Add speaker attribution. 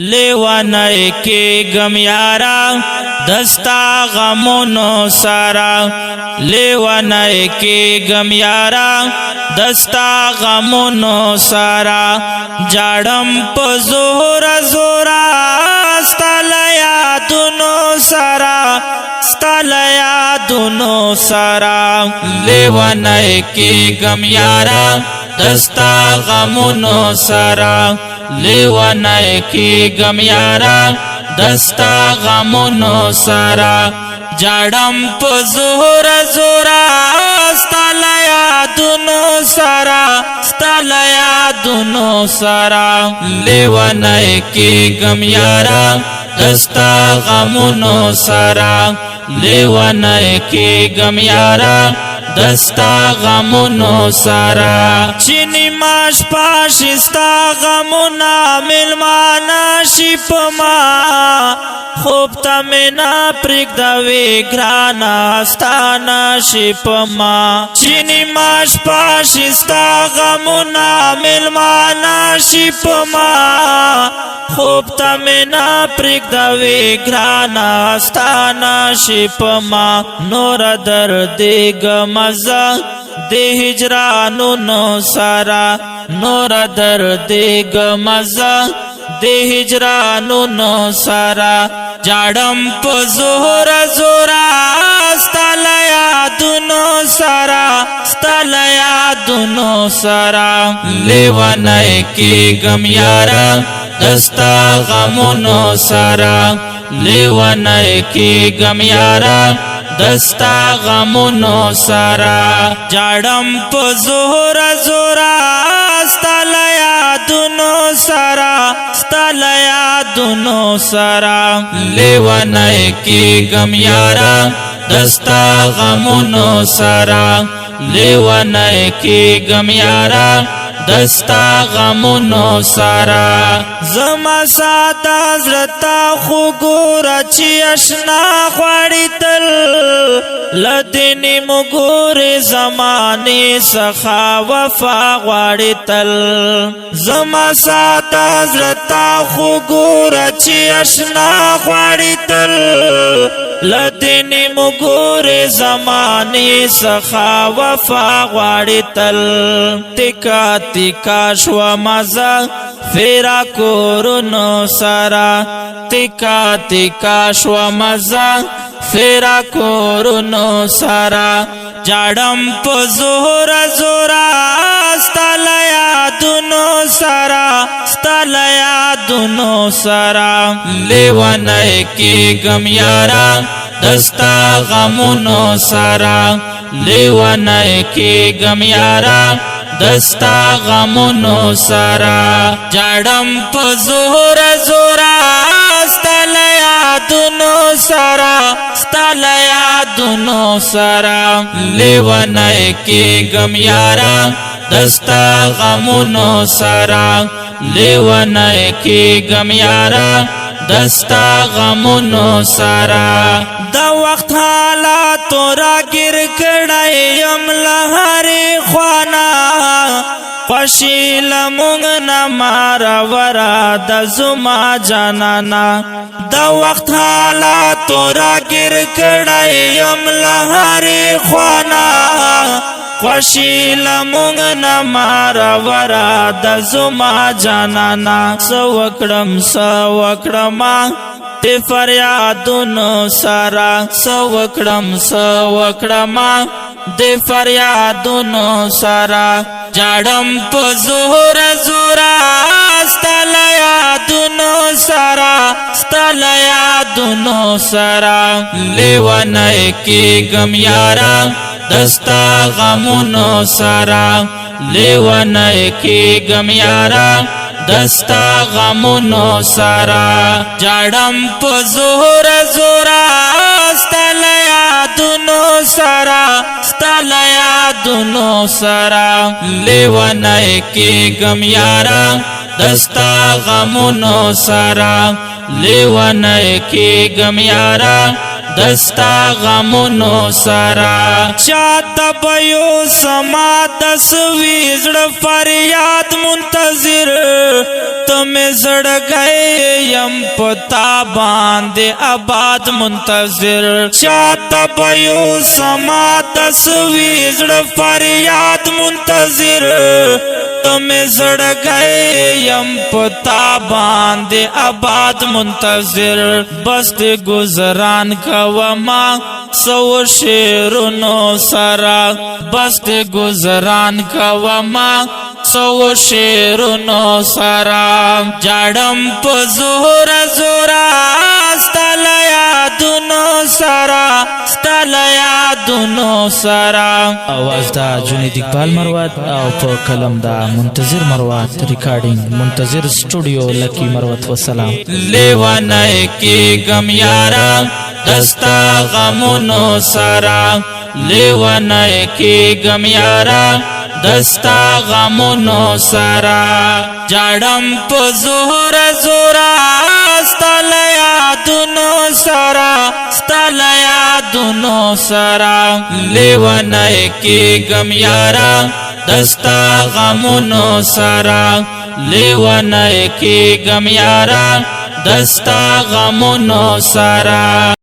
Speaker 1: لیوانای کی گم یارا دستا غمونو سارا لیوانای کی گم یارا دستا غمونو سارا جاڑم په زور زورا ستلیا دونو سارا ستلیا دونو سارا لیوانای کی گم یارا دستا غمونو سارا لیوانای کی گم یارا دستا غمونو سارا جاڑم په زور زورا ستلیا دونو سارا ستلیا دونو سارا لیوانای کی گم یارا دستا غمونو سارا لیوانای کی گم یارا دستا غمونو سارا چینی ماش پاشستا غمونا ملمانا شپما خوب تا مینا پرک دوی گرانا ستانا شپما چینی ماش پاشستا غمونا ملمانا شپما خوب تا مینا پرک دوی گرانا ستانا شپما نور درد گمزا دی هجرانو نو سارا نور درد گمزا دی هجرانو نو سارا جاڑم په زور زورا ستلیا دونو سارا ستلیا دونو سارا لیوانای کی گم یارا دستا غمونو سارا لیوانای کی گم یارا دستا غمونو سارا جاڑم په زور زورا ستلیا دونو سارا ستلیا دونو سارا لیوانای کی گم یارا دستا غمونو سارا لیوانای کی گم یارا دستا غمونو سارا زما ساده زړه خو ګوره چې اشنا غواړي تل لدینې مو ګورې زمانې څخه وفا غواړي تل زما ساده زړه خو ګوره چې اشنا غواړي تل لدینې مو ګورې زمانې څخه وفا غواړي تل تکا تکا شو مزا فیرا کورونو سارا تکا تکا شو مزا فیرا کورونو سارا جاڑم په زور زورا ستلیا دونو سارا ستلیا دونو سارا لیوانای کی گم یارا دستا غمونو سارا لیوانای کی گم یارا دستا غمونو سارا جاڑم په زور زورا ستلیا دونو سارا ستلیا دونو سارا لیوانای کی گم یارا دستا غمونو سارا لیوانای کی گم یارا دستا غمونو سارا دا وقت حالات را گر کڑای یم لہری خوانا خوشی لمونگ نمارا ورا دا زما جانانا دا وقت حالات را گر کڑای یم لہری خوانا خوشی لمونگ نمارا ورا دا زما جانانا سوکڑما تی فریادونو سارا سوکڑما دی فریادونو سارا جاڑم په زور زورا ستلیا دونو سارا ستلیا دونو سارا لیوانای کی گم یارا دستا غمونو سارا لیوانای کی گم یارا دستا غمونو سارا جاڑم په زور زورا ستلیا دونو سارا ستلیا دونو سارا لیوانای کی گم یارا دستا غمونو سارا لیوانای کی گم یارا دستا غمونو سرا چاته بیو سما دسوی زړه فریاد منتظر تمه زړګي یم پتا باندې آباد منتظر چاته بیو سما دسوی زړه فریاد منتظر تمه زړګي یم پتا باندې آباد منتظر بس دې گزاران کوما سو شیرونو سرا بس دې گزاران کوما سو شیرونو سرا جاړم په زور زورا ستل یادونو سرا ستل یادونو سرا
Speaker 2: आवाज دا جنید اقبال مروت او په کلم دا منتظر مروت ریکارډینګ منتظر سټوډیو لکی مروت وسلام
Speaker 1: لیوانه کې غم یارا دستا غمونو سرا لیوانه کې غم یارا دستا غمونو سرا جاړم په زور زورا ستل یادونو سرا ستل یادونو سرا لیوانه کې غم یارا دستا غمونو سرا لیوانه کې غم یارا دستا غمونو سرا